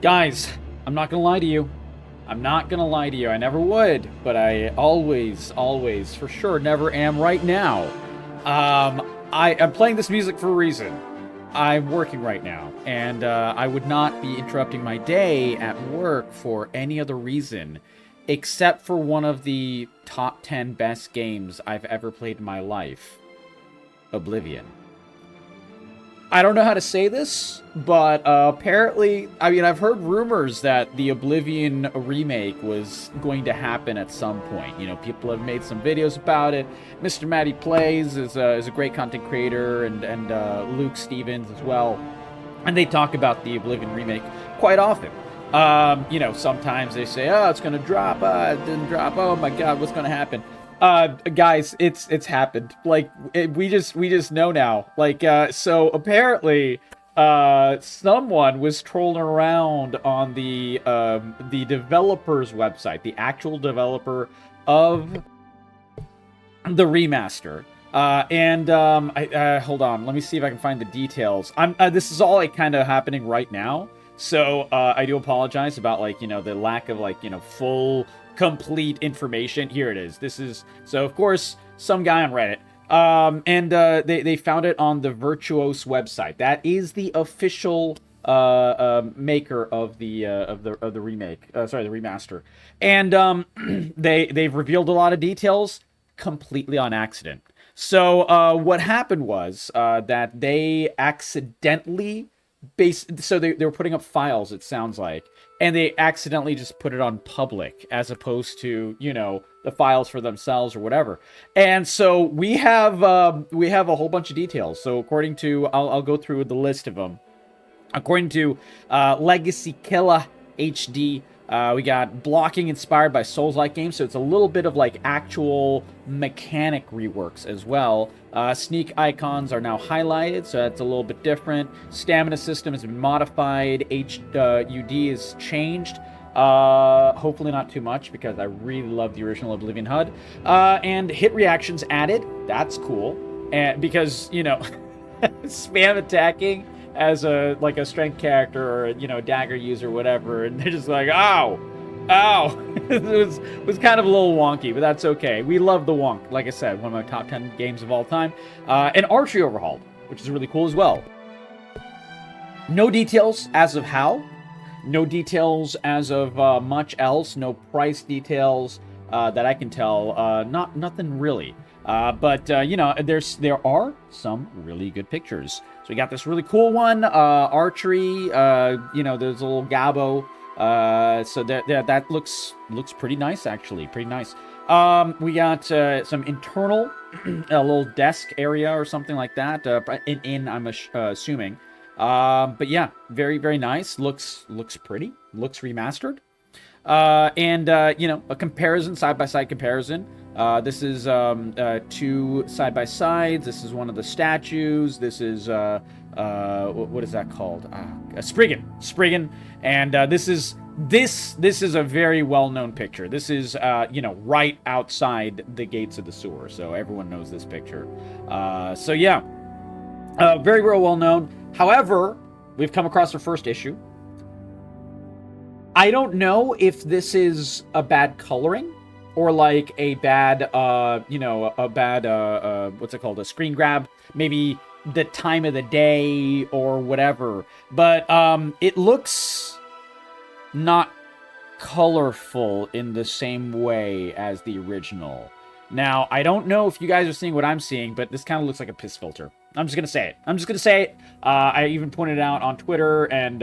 Guys, I'm not gonna lie to you. I'm not gonna lie to you. I never would, but I always, for sure, never am right now. I'm playing this music for a reason. I'm working right now, and I would not be interrupting my day at work for any other reason, except for one of the top 10 best games I've ever played in my life, Oblivion. I don't know how to say this, but apparently, I mean, I've heard rumors that the Oblivion remake was going to happen at some point. You know, people have made some videos about it. Mr. Matty Plays is a great content creator, and Luke Stevens as well. And they talk about the Oblivion remake quite often. You know, sometimes they say, oh, it's going to drop. It didn't drop. Oh, my God, what's going to happen? Guys, it's happened. Like, we just know now. Like, so apparently, someone was trolling around on the developer's website, the actual developer of the remaster. Hold on, let me see if I can find the details. This is all, like, kind of happening right now. So, I do apologize about, like, you know, the lack of, like, you know, full complete information. Here it is. This is, so of course, some guy on Reddit, they found it on the Virtuos website. That is the official maker of the remake, sorry, the remaster. And they've revealed a lot of details completely on accident. So what happened was that they accidentally so they were putting up files, it sounds like, and they accidentally just put it on public as opposed to, you know, the files for themselves or whatever. And so we have a whole bunch of details. So according to, I'll go through the list of them. According to Legacy Killer HD, we got blocking inspired by Souls-like games, so it's a little bit of like actual mechanic reworks as well. Sneak icons are now highlighted, so that's a little bit different. Stamina system has been modified. HUD is changed. Hopefully not too much, because I really love the original Oblivion HUD. And hit reactions added. That's cool. And because, you know, spam attacking as a strength character or, you know, dagger user, whatever, and they're just like, ow, it was kind of a little wonky, but that's okay. We love the wonk. Like I said, one of my top 10 games of all time. And archery overhauled, which is really cool as well. No details as of how, no details as of much else, no price details that I can tell. Nothing really. But you know, there are some really good pictures. So we got this really cool one, archery. You know, there's a little Gabo. So that looks pretty nice, actually, pretty nice. We got some internal, a little desk area or something like that. I'm assuming. But yeah, very, very nice. Looks pretty. Looks remastered. You know, a comparison, side-by-side comparison. This is two side-by-sides. This is one of the statues. This is what is that called? A Spriggan. And this is a very well-known picture. This is you know, right outside the gates of the sewer, so everyone knows this picture. So yeah, very, very well known. However, we've come across our first issue. I don't know if this is a bad coloring or like a bad, you know, a bad, what's it called? A screen grab, maybe the time of the day or whatever. But it looks not colorful in the same way as the original. Now, I don't know if you guys are seeing what I'm seeing, but this kind of looks like a piss filter. I'm just going to say it. I even pointed it out on Twitter, and,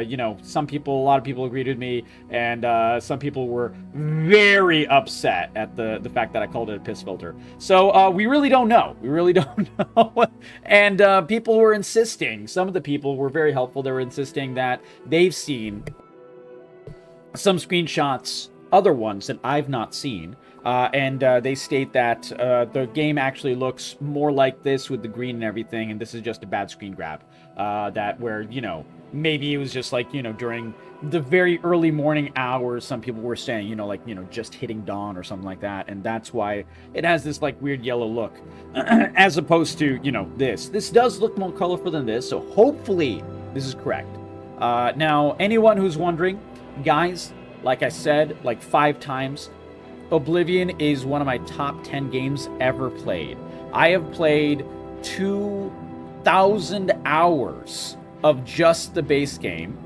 you know, a lot of people agreed with me, and some people were very upset at the fact that I called it a piss filter. So, we really don't know. We really don't know. And people were insisting, some of the people were very helpful. They were insisting that they've seen some screenshots, other ones that I've not seen. And they state that the game actually looks more like this with the green and everything, and this is just a bad screen grab. That where, you know, maybe it was just like, you know, during the very early morning hours, some people were saying, you know, like, you know, just hitting dawn or something like that, and that's why it has this, like, weird yellow look, as opposed to, you know, this. This does look more colorful than this, so hopefully this is correct. Now, anyone who's wondering, guys, like I said, like 5 times, Oblivion is one of my top 10 games ever played. I have played 2,000 hours of just the base game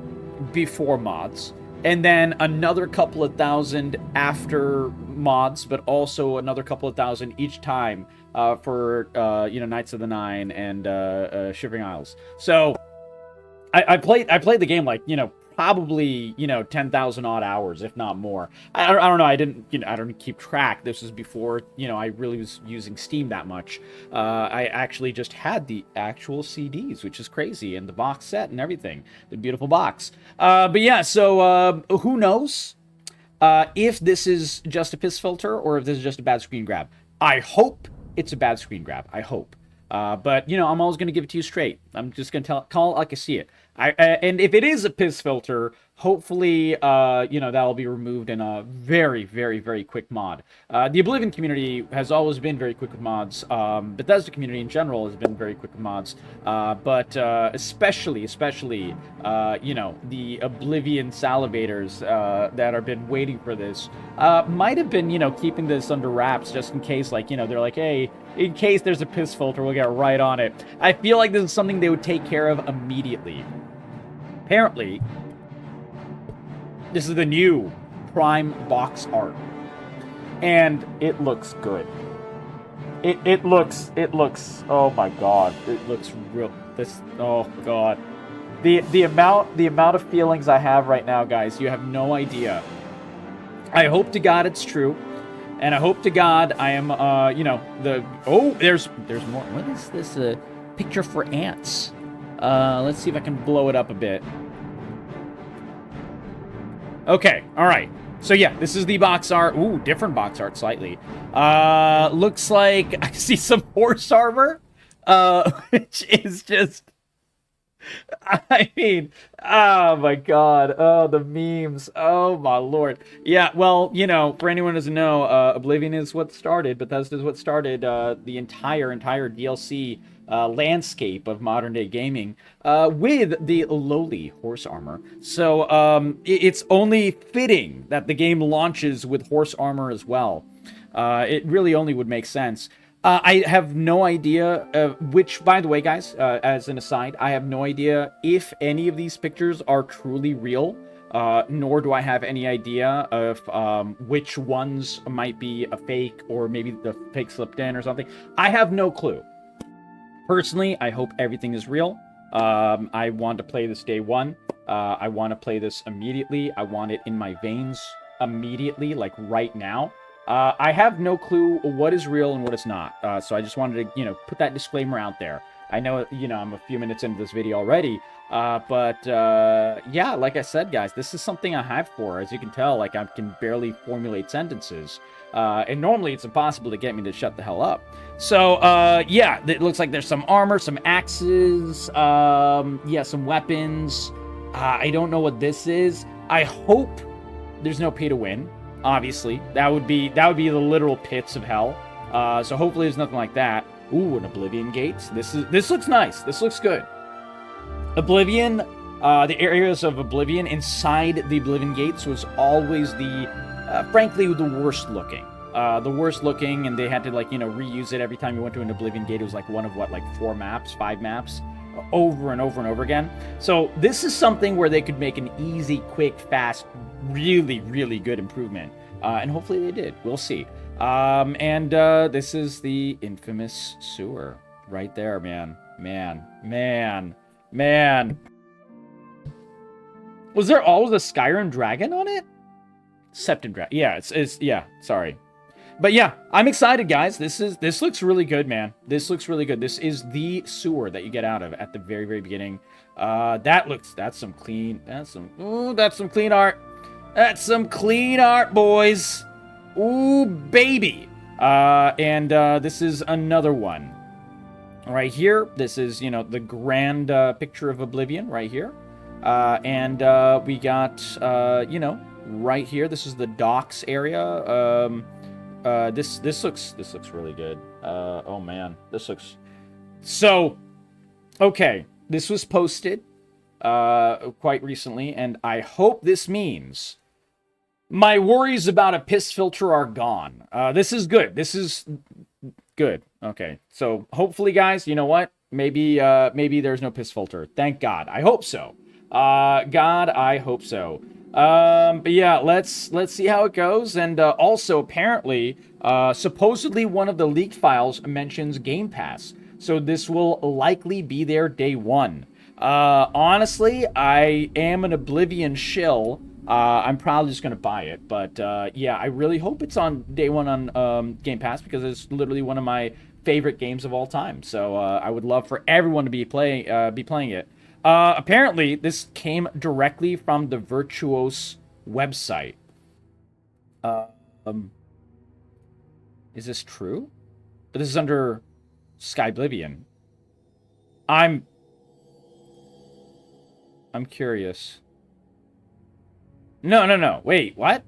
before mods, and then another couple of thousand after mods, but also another couple of thousand each time for Knights of the Nine and Shivering Isles. So I played the game like probably 10,000 odd hours, if not more. I don't know. I don't keep track. This is before I really was using Steam that much. I actually just had the actual CDs, which is crazy, and the box set and everything. The beautiful box. But yeah, so who knows if this is just a piss filter or if this is just a bad screen grab. I hope it's a bad screen grab. I hope. But I'm always going to give it to you straight. I'm just going to call it like I see it. And if it is a piss filter, hopefully, that'll be removed in a very, very, very quick mod. The Oblivion community has always been very quick with mods. Bethesda community in general has been very quick with mods. But especially, the Oblivion salivators that have been waiting for this might have been, keeping this under wraps just in case, they're like, hey, in case there's a piss filter, we'll get right on it. I feel like this is something they would take care of immediately. Apparently, this is the new Prime box art, and it looks good. It looks. Oh my god, it looks real. Oh god, the amount of feelings I have right now, guys. You have no idea. I hope to God it's true. And I hope to God I am, there's more. What is this? A picture for ants. Let's see if I can blow it up a bit. Okay, alright. So yeah, this is the box art. Ooh, different box art slightly. Looks like I see some horse armor, which is just... I mean, oh my god, oh, the memes, oh my lord. Yeah, well, for anyone who doesn't know, Oblivion is what started, Bethesda is what started the entire DLC landscape of modern day gaming with the lowly horse armor. So it's only fitting that the game launches with horse armor as well. It really only would make sense. I have no idea which, by the way, guys, as an aside, I have no idea if any of these pictures are truly real, nor do I have any idea of which ones might be a fake or maybe the fake slipped in or something. I have no clue. Personally, I hope everything is real. I want to play this day one. I want to play this immediately. I want it in my veins immediately, like right now. I have no clue what is real and what is not. So I just wanted to, put that disclaimer out there. I know, I'm a few minutes into this video already. But yeah, like I said, guys, this is something I hype for. As you can tell, I can barely formulate sentences. And normally it's impossible to get me to shut the hell up. So, yeah, it looks like there's some armor, some axes, yeah, some weapons. I don't know what this is. I hope there's no pay to win. Obviously, that would be the literal pits of hell. So hopefully there's nothing like that. Ooh, an Oblivion gate. This looks nice. This looks good. Oblivion, the areas of Oblivion inside the Oblivion gates was always frankly, the worst looking. The worst looking, and they had to reuse it every time you went to an Oblivion gate. It was one of 4 maps, 5 maps, over and over and over again. So this is something where they could make an easy, quick, fast, really, really good improvement. And hopefully they did. We'll see. And this is the infamous sewer right there, man. Man. Was there always a Skyrim dragon on it? Septim dragon. Yeah, it's yeah, sorry. But yeah, I'm excited, guys. This looks really good, man. This looks really good. This is the sewer that you get out of at the very, very beginning. That's some clean art. That's some clean art, boys. Ooh, baby. And this is another one. Right here, this is, the grand picture of Oblivion right here. And we got, right here, this is the docks area. This looks really good. Oh man, this looks... So, okay, this was posted quite recently, and I hope this means my worries about a piss filter are gone. This is good. This is good. Okay, so hopefully, guys, you know what? Maybe there's no piss filter. Thank God. I hope so. God, I hope so. But yeah, let's see how it goes. And also, apparently, supposedly one of the leaked files mentions Game Pass, so this will likely be there day one. Honestly, I am an Oblivion shill. I'm probably just gonna buy it, but yeah, I really hope it's on day one on Game Pass, because it's literally one of my favorite games of all time. So I would love for everyone to be playing it. Apparently, this came directly from the Virtuos website. Is this true? But this is under Skyblivion. I'm curious. No. Wait, what?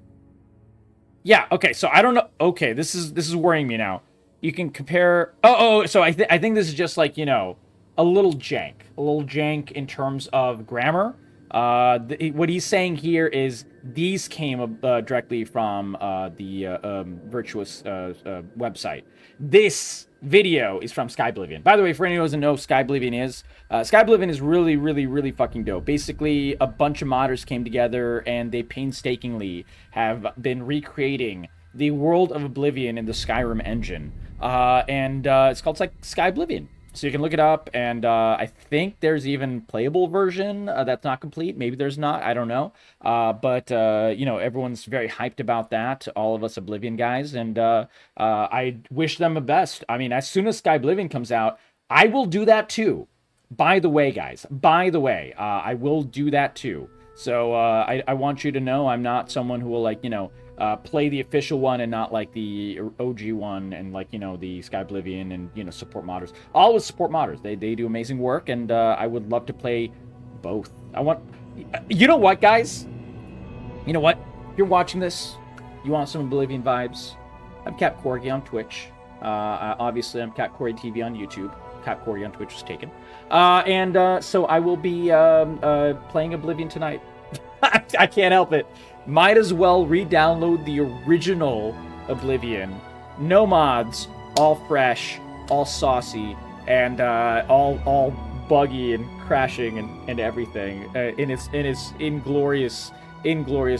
Yeah, okay, so I don't know. Okay, this is worrying me now. You can compare. So I think this is just like, a little jank in terms of grammar. What he's saying here is these came directly from the Virtuous website. This video is from Skyblivion. By the way, for anyone who doesn't know, Skyblivion is really, really, really fucking dope. Basically, a bunch of modders came together and they painstakingly have been recreating the world of Oblivion in the Skyrim engine. And it's called Skyblivion. So you can look it up, and I think there's even playable version that's not complete. Maybe there's not. I don't know. But everyone's very hyped about that. All of us Oblivion guys, and I wish them the best. I mean, as soon as Skyblivion comes out, I will do that too. By the way, guys. By the way, I will do that too. So I want you to know I'm not someone who will play the official one and not like the OG one, and the Skyblivion, and support modders. I'll always support modders. They do amazing work, and I would love to play both. You know what, guys? You know what? If you're watching this, you want some Oblivion vibes, I'm capcorgi on Twitch. Obviously, I'm capcorgiTV on YouTube. Capcorgi on Twitch was taken. So I will be playing Oblivion tonight. I can't help it. Might as well re-download the original Oblivion. No mods, all fresh, all saucy, and all buggy and crashing and everything in its inglorious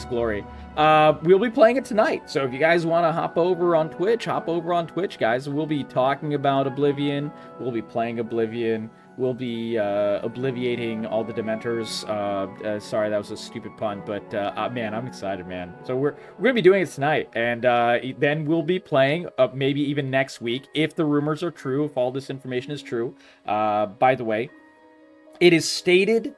glory. We'll be playing it tonight, so if you guys want to hop over on Twitch, guys. We'll be talking about Oblivion. We'll be playing Oblivion. We'll be obliviating all the Dementors. Sorry, that was a stupid pun, but man, I'm excited, man. So we're gonna be doing it tonight, and then we'll be playing maybe even next week, if the rumors are true, if all this information is true. By the way, it is stated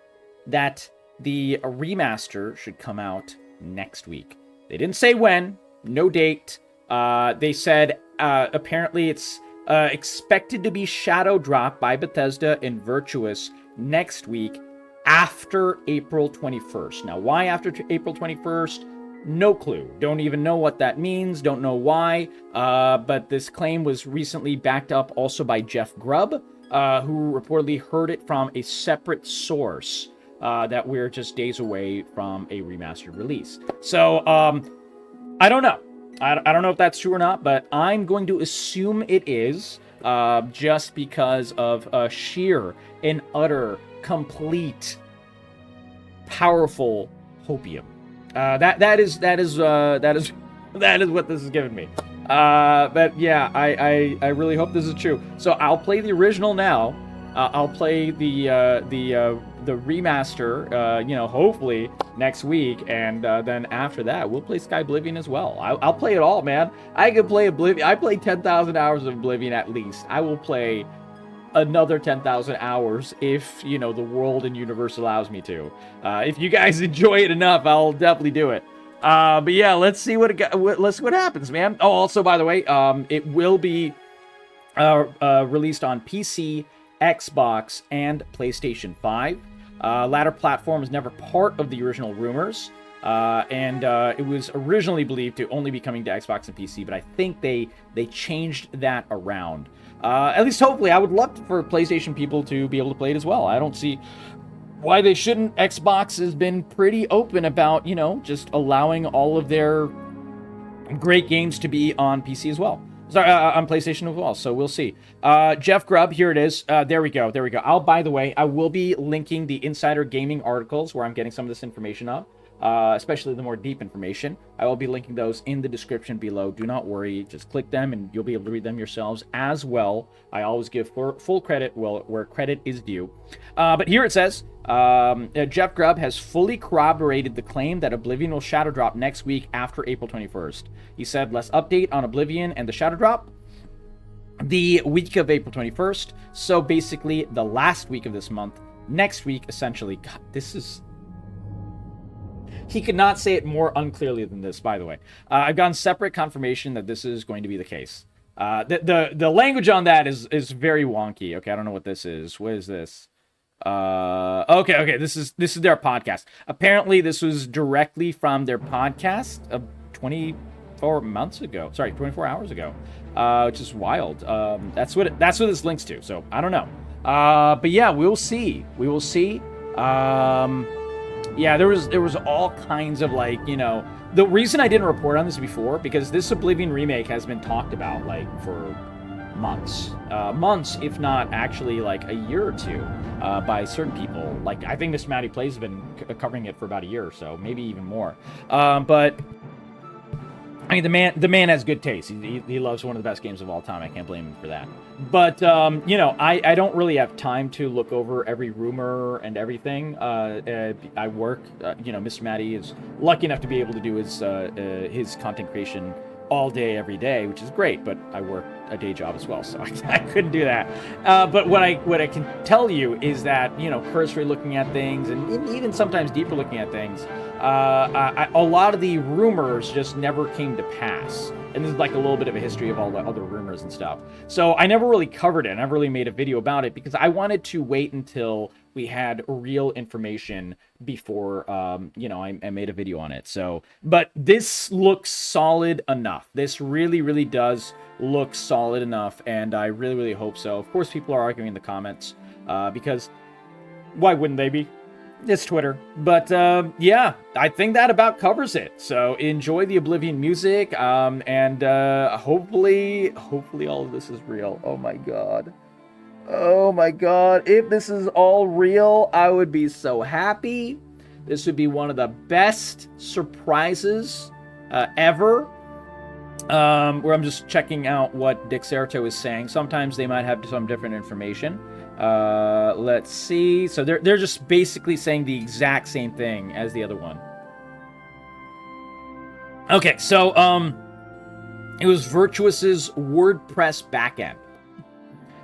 that the remaster should come out next week. They didn't say when, no date. They said apparently it's expected to be shadow dropped by Bethesda and Virtuous next week after April 21st. Now, why after April 21st? No clue. Don't even know what that means. Don't know why. But this claim was recently backed up also by Jeff Grubb, who reportedly heard it from a separate source, that we're just days away from a remastered release. So, I don't know. I don't know if that's true or not, but I'm going to assume it is, just because of sheer and utter, complete, powerful hopium. That is what this has given me. But yeah, I really hope this is true. So I'll play the original now. I'll play the remaster, hopefully next week, and then after that, we'll play Skyblivion as well. I'll play it all, man. I can play Oblivion. I played 10,000 hours of Oblivion at least. I will play another 10,000 hours if, the world and universe allows me to. If you guys enjoy it enough, I'll definitely do it. But yeah, let's see what happens, man. Oh, also, by the way, it will be released on PC, Xbox, and PlayStation 5. Latter platform is never part of the original rumors, and it was originally believed to only be coming to Xbox and PC, but I think they changed that around. At least hopefully. I would love for PlayStation people to be able to play it as well. I don't see why they shouldn't. Xbox has been pretty open about, you know, just allowing all of their great games to be on PC as well. Sorry, on PlayStation as well, so we'll see. Jeff Grubb, here it is. There we go. By the way, I will be linking the Insider Gaming articles where I'm getting some of this information up, especially the more deep information. I will be linking those in the description below. Do not worry. Just click them, and you'll be able to read them yourselves as well. I always give full credit where credit is due. But here it says, Jeff Grubb has fully corroborated the claim that Oblivion will shadow drop next week after April 21st. He said, let's update on Oblivion and the shadow drop the week of April 21st. So basically the last week of this month, next week, essentially. God, this is... He could not say it more unclearly than this, by the way. I've gotten separate confirmation that this is going to be the case. The language on that is very wonky. Okay, I don't know what this is. What is this? Okay, this is their podcast. Apparently, this was directly from their podcast of 24 hours ago, which is wild. That's what this links to. So I don't know. But yeah, we'll see. We will see. Yeah, there was all kinds of, like, you know, the reason I didn't report on this before, because this Oblivion remake has been talked about, like, for months, if not actually like a year or two, by certain people. Like, I think Mr. Matty Plays has been covering it for about a year or so, maybe even more. But I mean, the man has good taste. He loves one of the best games of all time. I can't blame him for that. But you know, I don't really have time to look over every rumor and everything. I work. You know, Mr. Matty is lucky enough to be able to do his content creation all day, every day, which is great. But I work a day job as well, so I couldn't do that. But what I can tell you is that, you know, cursory looking at things, and even sometimes deeper looking at things, a lot of the rumors just never came to pass. And this is like a little bit of a history of all the other rumors and stuff. So I never really covered it. I never really made a video about it because I wanted to wait until we had real information before, you know, I made a video on it. So, but this looks solid enough. This really, really does look solid enough, and I really, really hope so. Of course, people are arguing in the comments, because why wouldn't they be? It's Twitter. But yeah, I think that about covers it. So enjoy the Oblivion music, and hopefully all of this is real. Oh my god. Oh my god. If this is all real, I would be so happy. This would be one of the best surprises ever. Where I'm just checking out what Dixerto is saying. Sometimes they might have some different information. Let's see. So they're just basically saying the exact same thing as the other one. Okay, so it was Virtuous's WordPress backend.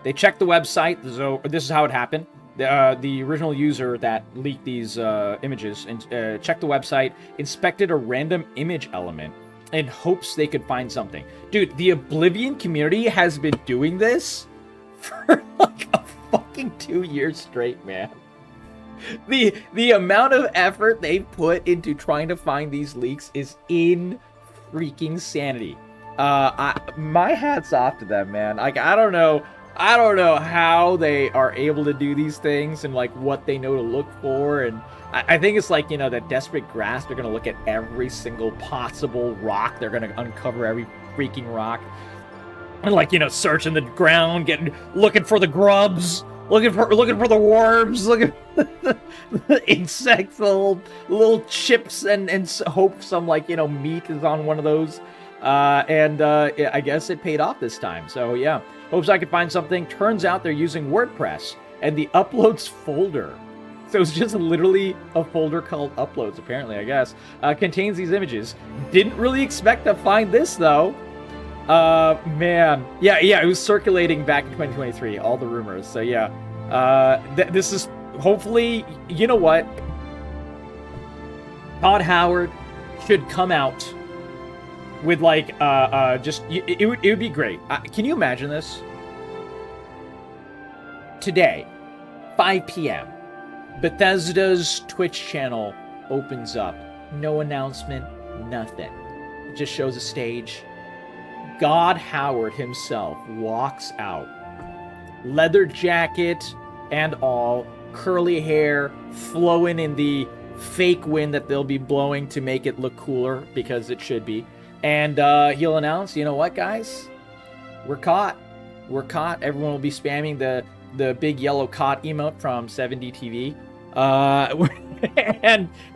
They checked the website. So this is how it happened. The original user that leaked these images checked the website, inspected a random image element in hopes they could find something. Dude, the Oblivion community has been doing this for like a fucking 2 years straight, man. The amount of effort they put into trying to find these leaks is in freaking sanity. My hat's off to them, man. Like, I don't know how they are able to do these things and like what they know to look for. And I think it's like, you know, that desperate grasp. They're going to look at every single possible rock. They're going to uncover every freaking rock. And like, you know, searching the ground, looking for the grubs, looking for the worms, looking for the insects, the little chips, and hope some, like, you know, meat is on one of those. I guess it paid off this time. So yeah, hopes I could find something. Turns out they're using WordPress and the uploads folder. So it's just literally a folder called uploads, apparently, I guess. Contains these images. Didn't really expect to find this, though. Man. Yeah, it was circulating back in 2023, all the rumors. So yeah, this is hopefully, you know what? Todd Howard should come out with like, it would be great. Can you imagine this? Today, 5 p.m., Bethesda's Twitch channel opens up. No announcement, nothing. It just shows a stage. God Howard himself walks out. Leather jacket and all, curly hair flowing in the fake wind that they'll be blowing to make it look cooler, because it should be. And he'll announce, you know what, guys? We're caught. We're caught. Everyone will be spamming the big yellow caught emote from 7DTV.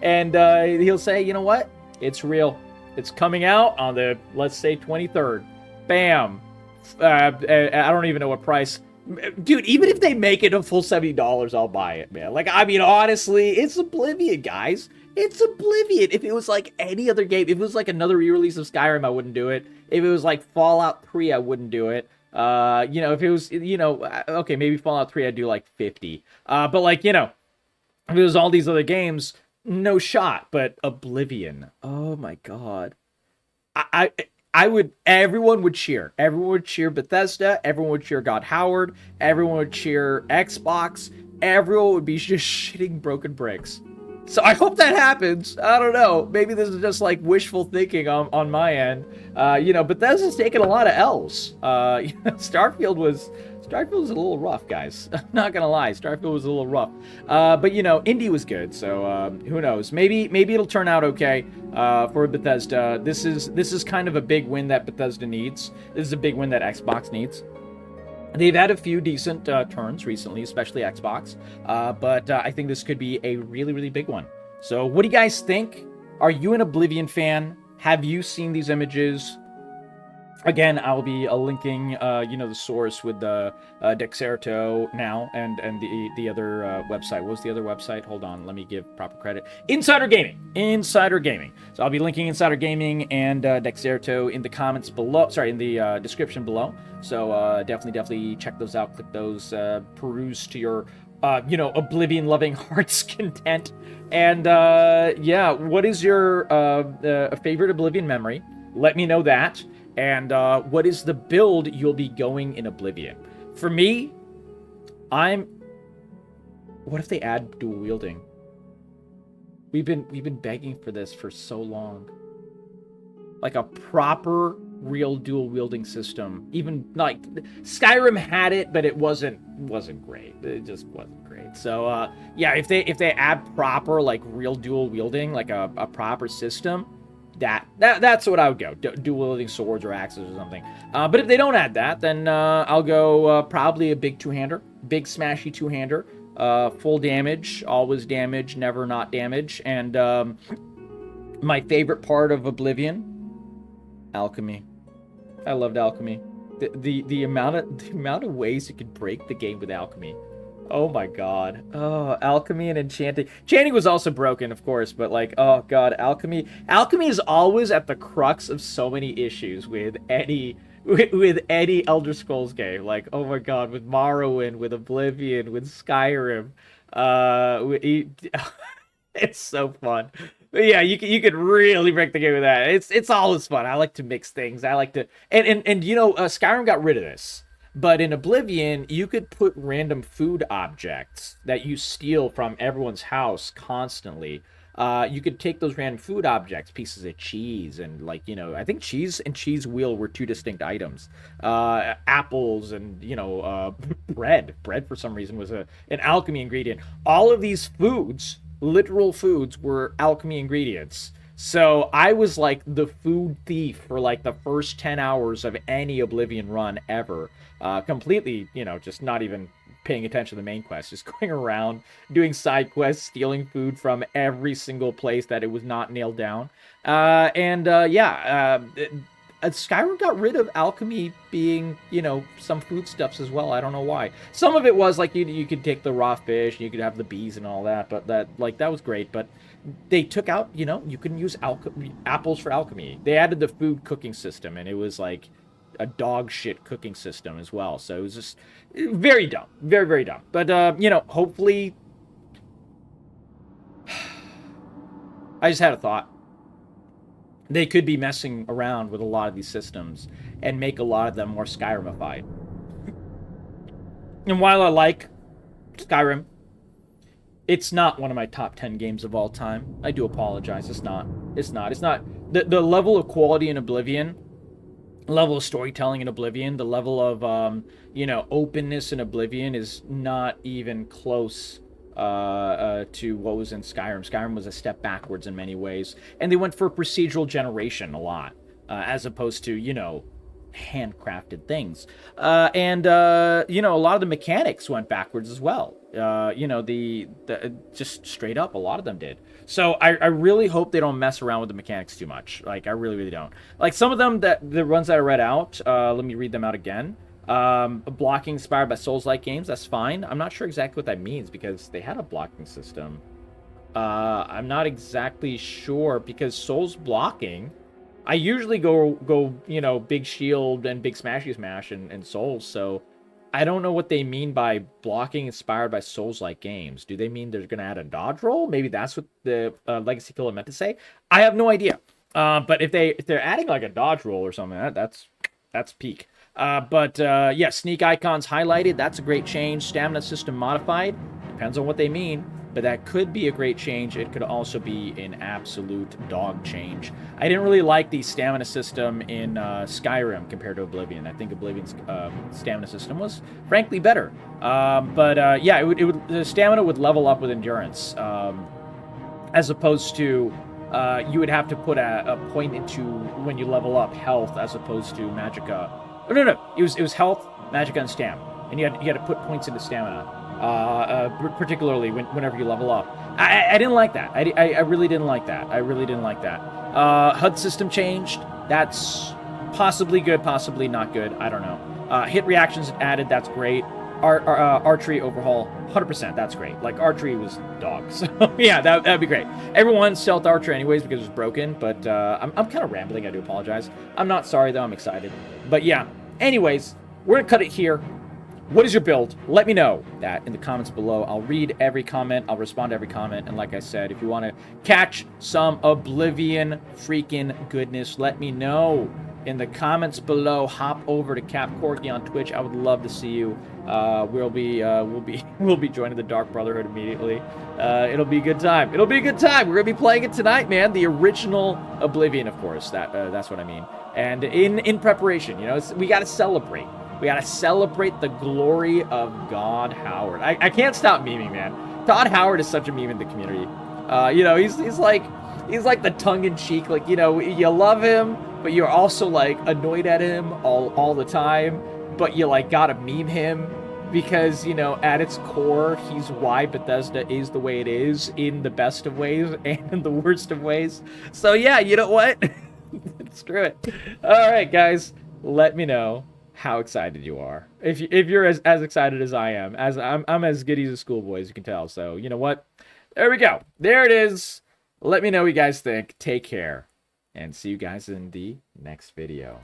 And he'll say, you know what? It's real. It's coming out on the, let's say, 23rd. Bam. I don't even know what price. Dude, even if they make it a full $70, I'll buy it, man. Like, I mean, honestly, it's Oblivion, guys. It's Oblivion. If it was like any other game, if it was like another re-release of Skyrim, I wouldn't do it. If it was like Fallout 3, I wouldn't do it. You know, if it was, you know, okay, maybe Fallout 3, I'd do like 50. But like, you know, if it was all these other games, no shot. But Oblivion, oh my god, I would. Everyone would cheer. Everyone would cheer Bethesda. Everyone would cheer God Howard. Everyone would cheer Xbox. Everyone would be just shitting broken bricks. So I hope that happens. I don't know. Maybe this is just like wishful thinking on my end. You know, Bethesda's taken a lot of L's. You know, Starfield was a little rough, guys. I'm not gonna lie, Starfield was a little rough. But you know, Indie was good, so who knows? Maybe it'll turn out okay for Bethesda. This is kind of a big win that Bethesda needs. This is a big win that Xbox needs. They've had a few decent turns recently, especially Xbox, but I think this could be a really, really big one. So what do you guys think? Are you an Oblivion fan? Have you seen these images? Again, I'll be linking, you know, the source with the Dexerto now, and the other website. What was the other website? Hold on, let me give proper credit. Insider Gaming. Insider Gaming. So I'll be linking Insider Gaming and Dexerto in the comments below. Sorry, in the description below. So definitely check those out. Click those. Peruse to your, you know, Oblivion-loving heart's content. And yeah, what is your favorite Oblivion memory? Let me know that. And what is the build you'll be going in Oblivion? For me, what if they add dual wielding? We've been begging for this for so long. Like a proper real dual wielding system. Even like Skyrim had it, but it wasn't great. It just wasn't great. So yeah, if they add proper like real dual wielding, like a proper system, that's what I would go. Dual wielding swords or axes or something. But if they don't add that, then I'll go probably a big two-hander. Big smashy two-hander. Full damage, always damage, never not damage. And my favorite part of Oblivion, alchemy. I loved alchemy. The amount of ways you could break the game with alchemy. Oh my god. Oh, alchemy and enchanting. Enchanting was also broken, of course, but like, oh god, alchemy. Alchemy is always at the crux of so many issues with any Elder Scrolls game. Like, oh my god, with Morrowind, with Oblivion, with Skyrim. It's so fun. But yeah, you could really break the game with that. It's always fun. I like to mix things. I like to and you know, Skyrim got rid of this. But in Oblivion, you could put random food objects that you steal from everyone's house constantly. You could take those random food objects, pieces of cheese, and like, you know, I think cheese and cheese wheel were two distinct items. Apples and, you know, bread. Bread, for some reason, was an alchemy ingredient. All of these foods, literal foods, were alchemy ingredients. So I was like the food thief for like the first 10 hours of any Oblivion run ever. Completely, you know, just not even paying attention to the main quest. Just going around, doing side quests, stealing food from every single place that it was not nailed down. Yeah, Skyrim got rid of alchemy being, you know, some foodstuffs as well. I don't know why. Some of it was like you could take the raw fish, you could have the bees and all that, but that was great. But they took out, you know, you couldn't use apples for alchemy. They added the food cooking system, and it was like a dog shit cooking system as well. So it was just very dumb, very, very dumb. But you know, hopefully, I just had a thought. They could be messing around with a lot of these systems and make a lot of them more Skyrim-ified. And while I like Skyrim, it's not one of my top 10 games of all time. I do apologize. It's not. The level of quality in Oblivion, level of storytelling in Oblivion, the level of, you know, openness in Oblivion is not even close to what was in Skyrim. Skyrim was a step backwards in many ways, and they went for procedural generation a lot, as opposed to, you know, handcrafted things. You know, a lot of the mechanics went backwards as well. You know, the just straight up, a lot of them did. So I really hope they don't mess around with the mechanics too much. Like, I really, really don't. Like, some of them, the ones that I read out, let me read them out again. Blocking inspired by Souls-like games, that's fine. I'm not sure exactly what that means, because they had a blocking system. I'm not exactly sure, because Souls blocking, I usually go, you know, big shield and big smashy smash and Souls, so I don't know what they mean by blocking inspired by Souls-like games. Do they mean they're going to add a dodge roll? Maybe that's what the Legacy Killer meant to say. I have no idea. But if they're adding like a dodge roll or something, that's peak. Yeah, sneak icons highlighted. That's a great change. Stamina system modified. Depends on what they mean, but that could be a great change. It could also be an absolute dog change. I didn't really like the stamina system in Skyrim compared to Oblivion. I think Oblivion's stamina system was frankly better. Yeah, the stamina would level up with endurance, as opposed to you would have to put a point into when you level up health, as opposed to magicka. Oh, no, it was health, magicka, and stam, and you had to put points into stamina. Particularly whenever you level up. I didn't like that. I really didn't like that. I really didn't like that. HUD system changed. That's possibly good, possibly not good. I don't know. Hit reactions added. That's great. Archery overhaul, 100%. That's great. Like, archery was dog. So, yeah, that'd be great. Everyone's stealth archer anyways because it was broken, but I'm kind of rambling. I do apologize. I'm not sorry, though. I'm excited. But, yeah. Anyways, we're going to cut it here. What is your build? Let me know that in the comments below. I'll read every comment. I'll respond to every comment. And like I said, if you want to catch some Oblivion freaking goodness, let me know in the comments below. Hop over to capcorgi on Twitch. I would love to see you. We'll be joining the Dark Brotherhood immediately. It'll be a good time. It'll be a good time. We're gonna be playing it tonight, man. The original Oblivion, of course. That's what I mean. And in preparation, you know, we gotta celebrate. We gotta celebrate the glory of God Howard. I can't stop memeing, man. Todd Howard is such a meme in the community. You know, he's like the tongue-in-cheek, like, you know, you love him, but you're also like annoyed at him all the time. But you like gotta meme him because, you know, at its core, he's why Bethesda is the way it is, in the best of ways and in the worst of ways. So yeah, you know what? Screw it. All right, guys, let me know how excited you are. If you're as excited as I am, as I'm as giddy as a schoolboy, as you can tell. So you know what? There we go. There it is. Let me know what you guys think. Take care, and see you guys in the next video.